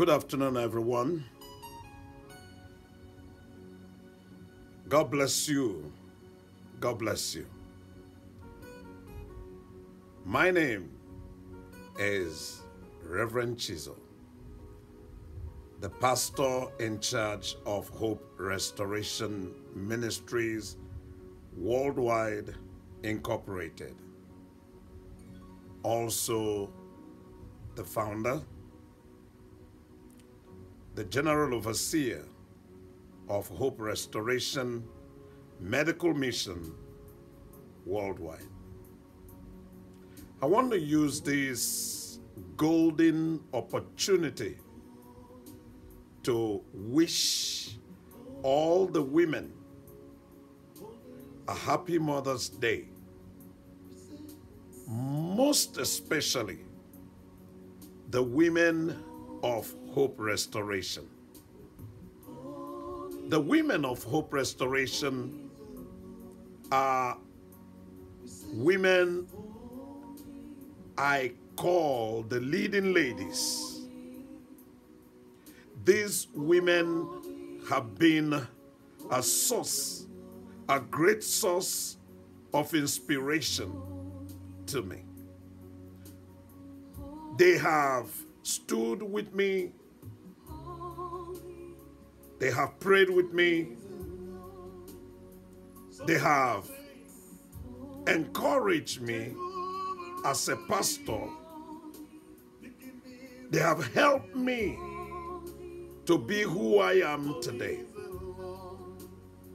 Good afternoon, everyone. God bless you. God bless you. My name is Reverend Chizor, the pastor in charge of Hope Restoration Ministries Worldwide Incorporated. Also, the founder, the general overseer of Hope Restoration Medical Mission Worldwide. I want to use this golden opportunity to wish all the women a happy Mother's Day, most especially the women of Hope Restoration. The women of Hope Restoration are women I call the leading ladies. These women have been a source, a great source of inspiration to me. They have stood with me. They have prayed with me. They have encouraged me as a pastor. They have helped me to be who I am today.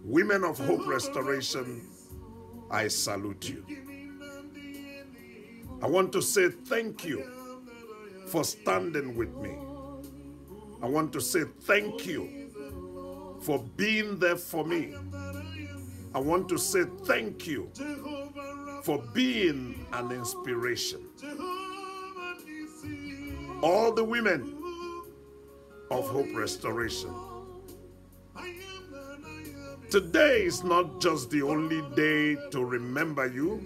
Women of Hope Restoration, I salute you. I want to say thank you for standing with me. I want to say thank you for being there for me. I want to say thank you for being an inspiration. All the women of Hope Restoration, today is not just the only day to remember you.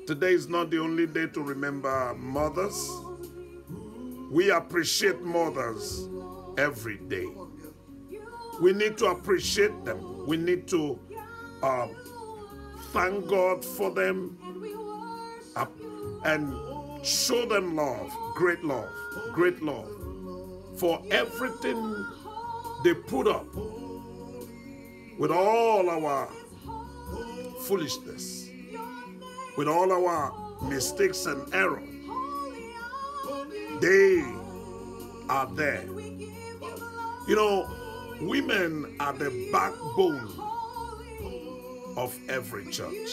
Today is not the only day to remember mothers. We appreciate mothers every day. We need to appreciate them. We need to thank God for them and show them love, great love for everything they put up with all our foolishness, with all our mistakes and errors. They are there. You know, women are the backbone of every church.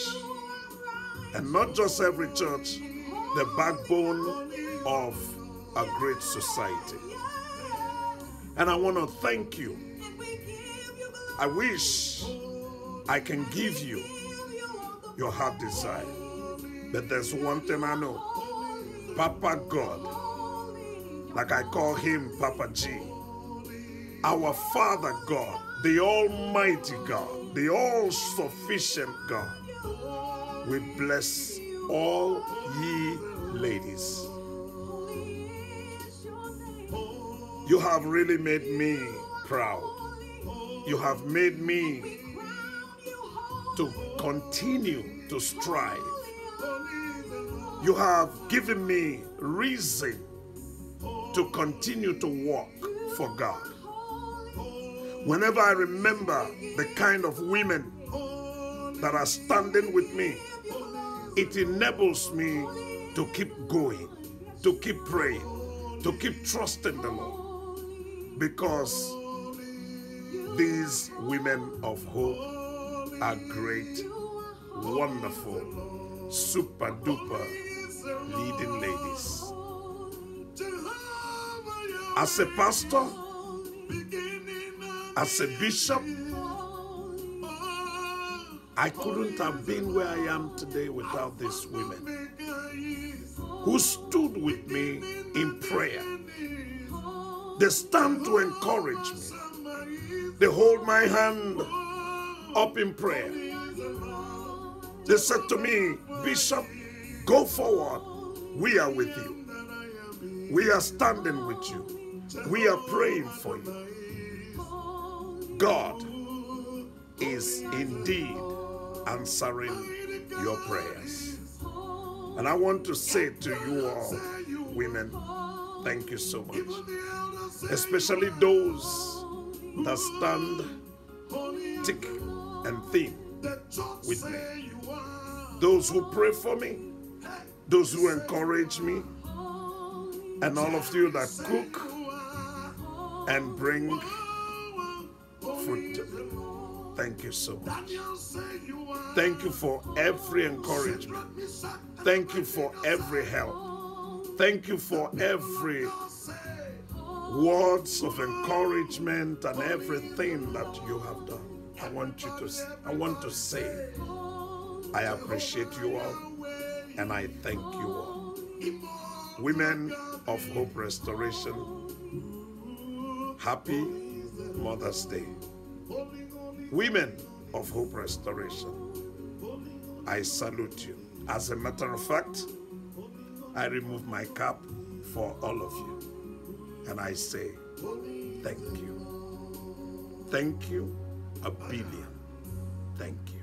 And not just every church, the backbone of a great society. And I want to thank you. I wish I can give you your heart desire. But there's one thing I know. Papa God, like I call him Papa G, our Father God, the Almighty God, the all-sufficient God, we bless all ye ladies. You have really made me proud. You have made me to continue to strive. You have given me reason to continue to walk for God. Whenever I remember the kind of women that are standing with me, it enables me to keep going, to keep praying, to keep trusting the Lord. Because these women of hope are great, wonderful, super duper leading ladies. As a pastor, as a bishop, I couldn't have been where I am today without these women who stood with me in prayer. They stand to encourage me. They hold my hand up in prayer. They said to me, Bishop, go forward. We are with you. We are standing with you. We are praying for you. God is indeed answering your prayers. And I want to say to you all, women, thank you so much. Especially those that stand thick and thin with me. Those who pray for me, those who encourage me, and all of you that cook and bring fruit to me. Thank you so much. Thank you for every encouragement. Thank you for every help. Thank you for every words of encouragement and everything that you have done. I want to say I appreciate you all and I thank you all. Women of Hope Restoration, happy Mother's Day. Women of Hope Restoration, I salute you. As a matter of fact, I remove my cap for all of you and I say thank you. Thank you a billion. Thank you.